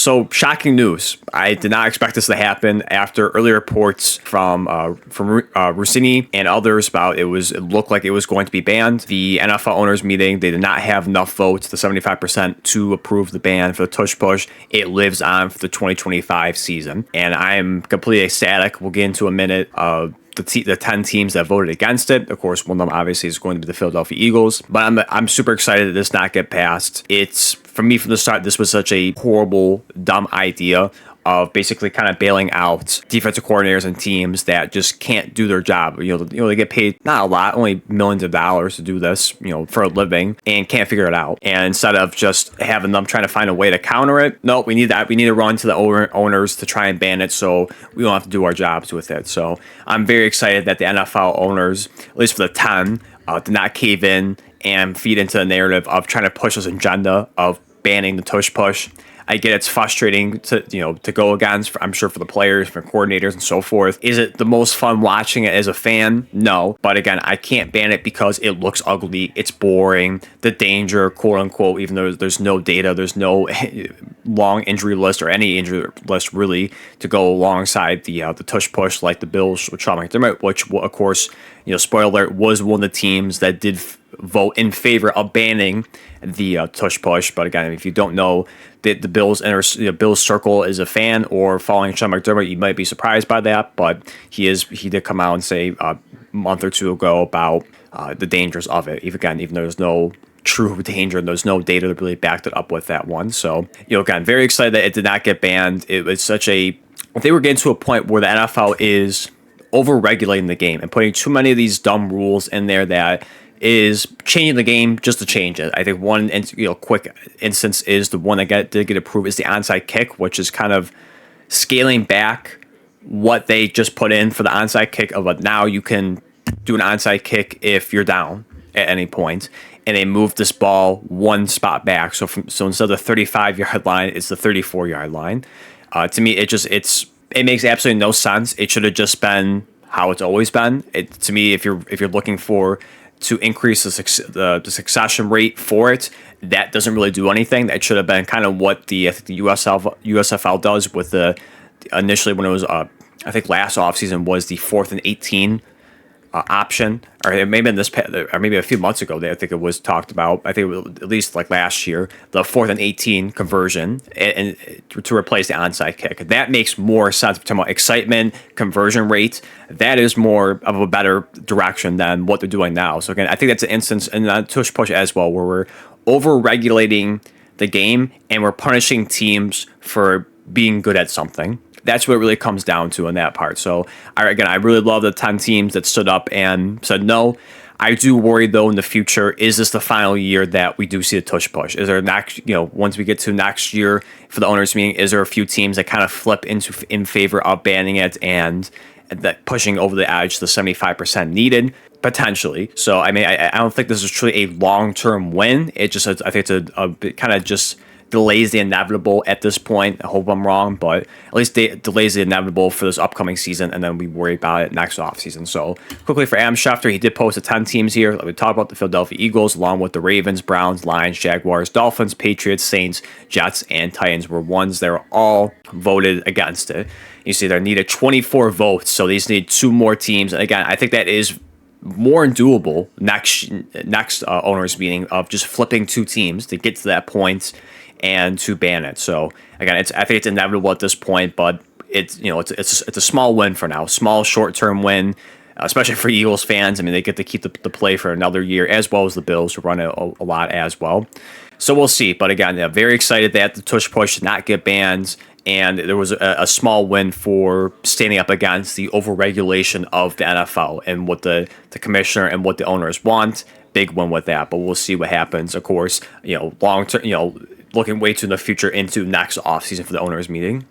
So shocking news. I did not expect this to happen after early reports from Rossini and others about it looked like it was going to be banned. The NFL owners meeting, they did not have enough votes, the 75%, to approve the ban for the Tush Push. It lives on for the 2025 season, and I am completely ecstatic. We'll get into a minute the 10 teams that voted against it. Of course, one of them obviously is going to be the Philadelphia Eagles, but I'm super excited that this not get passed. It's, for me from the start, this was such a horrible, dumb idea of basically kind of bailing out defensive coordinators and teams that just can't do their job. They get paid not a lot, only millions of dollars to do this, for a living, and can't figure it out. And instead of just having them trying to find a way to counter it, no, we need to run to the owners to try and ban it, so we don't have to do our jobs with it. So I'm very excited that the NFL owners, at least for the 10, did not cave in and feed into the narrative of trying to push this agenda of banning the Tush Push. I get it's frustrating to go against, I'm sure, for the players, for coordinators, and so forth. Is it the most fun watching it as a fan? No. But again, I can't ban it because it looks ugly. It's boring. The danger, quote unquote, even though there's no data, there's no long injury list or any injury list really to go alongside the Tush Push, like the Bills with Sean McDermott, which, of course, spoiler alert, was one of the teams that did vote in favor of banning the Tush Push. But again, if you don't know, the Bills Bills circle is a fan or following Sean McDermott, you might be surprised by that, but he did come out and say a month or two ago about the dangers of it. Even though there's no true danger and there's no data that really backed it up with that one. So, again, very excited that it did not get banned. It was if they were getting to a point where the NFL is over-regulating the game and putting too many of these dumb rules in there that is changing the game just to change it. I think one quick instance is the one that did get approved is the onside kick, which is kind of scaling back what they just put in for the onside kick of now you can do an onside kick if you're down at any point, and they moved this ball one spot back. So instead of the 35-yard line, it's the 34-yard line. To me, it makes absolutely no sense. It should have just been how it's always been. To me, if you're looking to increase the succession rate for it, that doesn't really do anything. That should have been kind of what the USFL does with initially when it was I think last offseason was the 4th and 18 option, or maybe maybe a few months ago. I think it was talked about. I think it was at least like last year, the 4th and 18 conversion and to replace the onside kick. That makes more sense. We're talking about excitement, conversion rate. That is more of a better direction than what they're doing now. So again, I think that's an instance in the Tush Push as well, where we're over-regulating the game and we're punishing teams for being good at something. That's what it really comes down to in that part. So, I really love the 10 teams that stood up and said no. I do worry, though, in the future, is this the final year that we do see the Tush Push? Is there once we get to next year for the owners meeting, is there a few teams that kind of flip in favor of banning it and that pushing over the edge the 75% needed? Potentially. So, I don't think this is truly a long-term win. I think it's it kind of just delays the inevitable at this point. I hope I'm wrong, but at least it delays the inevitable for this upcoming season, and then we worry about it next offseason. So quickly for Adam Schefter, he did post the 10 teams here. We talked about the Philadelphia Eagles, along with the Ravens, Browns, Lions, Jaguars, Dolphins, Patriots, Saints, Jets, and Titans were ones that were all voted against it. You see there needed 24 votes, so these need 2 more teams. And again, I think that is more doable next owners meeting of just flipping 2 teams to get to that point and to ban it. So again, I think it's inevitable at this point, but it's a small win for now, small short-term win, especially for Eagles fans. They get to keep the play for another year, as well as the Bills, who run it a lot as well. So we'll see. But again, very excited that the Tush Push did not get banned, and there was a small win for standing up against the overregulation of the NFL and what the commissioner and what the owners want. Big win with that, but we'll see what happens. Of course, long term, looking way to the future into next offseason for the owners meeting.